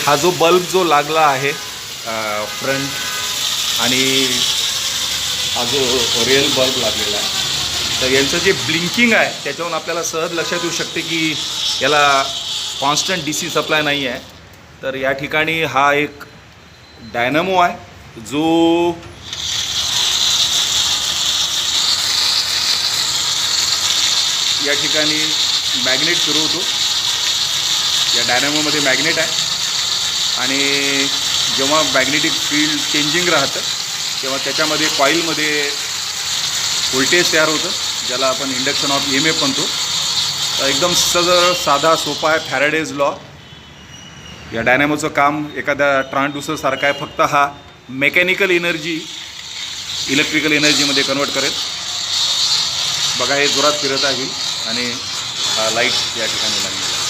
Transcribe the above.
हा जो बल्ब जो लागला आहे फ्रंट आणि हा जो रिअल बल्ब लागलेला आहे, तर यांचं जे ब्लिंकिंग आहे त्याच्यावरून आपल्याला सहज लक्षात येऊ शकते की याला कॉन्स्टंट DC सप्लाय नाही आहे. तर या ठिकाणी हा एक डायनॅमो आहे जो या ठिकाणी मॅग्नेट फिरवतो. या डायनॅमोमध्ये मॅग्नेट आहे आणि जेव्हा मॅग्नेटिक फील्ड चेंजिंग राहतं तेव्हा त्याच्यामध्ये कॉईलमध्ये व्होल्टेज तयार होतं, ज्याला आपण इंडक्शन ऑफ EMF म्हणतो. एकदम साधा सोपा आहे फॅराडेज लॉ. या डायनॅमोचं काम एखाद्या ट्रान्सड्यूसरसारखं आहे, फक्त हा मेकॅनिकल एनर्जी इलेक्ट्रिकल एनर्जीमध्ये कन्वर्ट करेल. बघा, हे जोरात फिरत आहे आणि लाईट या ठिकाणी लागलेला आहे.